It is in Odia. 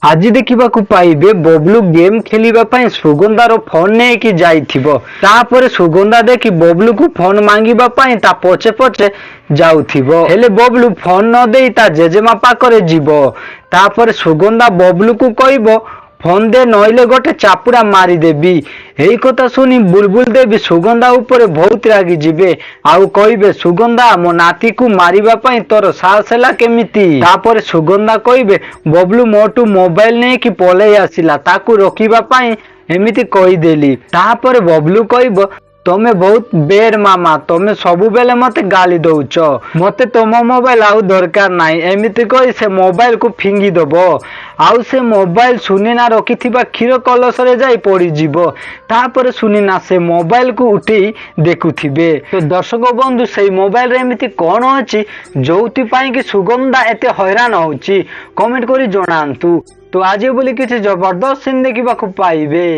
ଆଜି ଦେଖିବାକୁ ପାଇବେ ବବଲୁ ଗେମ୍ ଖେଳିବା ପାଇଁ ସୁଗନ୍ଧାର ଫୋନ ନେଇକି ଯାଇଥିବ। ତାପରେ ସୁଗନ୍ଧା ଦେଖି ବବଲୁକୁ ଫୋନ ମାଗିବା ପାଇଁ ତା ପଛେ ପଛେ ଯାଉଥିବ। ହେଲେ ବବଲୁ ଫୋନ ନ ଦେଇ ତା ଜେଜେମା ପାଖରେ ଯିବ। ତାପରେ ସୁଗନ୍ଧା ବବଲୁକୁ କହିବ ଫୋନ ଦେ ନଇଲେ ଗୋଟେ ଚାପୁଡା ମାରିଦେବି। ଏଇ କଥା ଶୁଣି ବୁଲବୁଲ ଦେବୀ ସୁଗନ୍ଧା ଉପରେ ବହୁତ ରାଗି ଯିବେ ଆଉ କହିବେ ସୁଗନ୍ଧା ମୋ ନାତିକୁ ମାରିବା ପାଇଁ ତୋର ସାହସ ହେଲା କେମିତି? ତାପରେ ସୁଗନ୍ଧା କହିବେ ବବଲୁ ମୋଠୁ ମୋବାଇଲ ନେଇକି ପଳେଇ ଆସିଲା, ତାକୁ ରୋକିବା ପାଇଁ ଏମିତି କହିଦେଲି। ତାପରେ ବବଲୁ କହିବ ତମେ ବହୁତ ବେଡ ମାମା, ତମେ ସବୁବେଳେ ମତେ ଗାଳି ଦଉଛ, ମତେ ତମ ମୋବାଇଲ ଆଉ ଦରକାର ନାହିଁ। ଏମିତି କହି ସେ ମୋବାଇଲକୁ ଫିଙ୍ଗିଦବ ଆଉ ସେ ମୋବାଇଲ ସୁନିନା ରଖିଥିବା କ୍ଷୀର କଳସରେ ଯାଇ ପଡିଯିବ। ତାପରେ ସୁନିନା ସେ ମୋବାଇଲକୁ ଉଠେଇ ଦେଖୁଥିବେ। ତ ଦର୍ଶକ ବନ୍ଧୁ ସେଇ ମୋବାଇଲରେ ଏମିତି କଣ ଅଛି ଯୋଉଥିପାଇଁ କି ସୁଗନ୍ଧା ଏତେ ହଇରାଣ ହଉଛି କମେଣ୍ଟ କରି ଜଣାନ୍ତୁ। ତ ଆଜି ବୋଲି କିଛି ଜବରଦସ୍ତ ସିନ୍ ଦେଖିବାକୁ ପାଇବେ।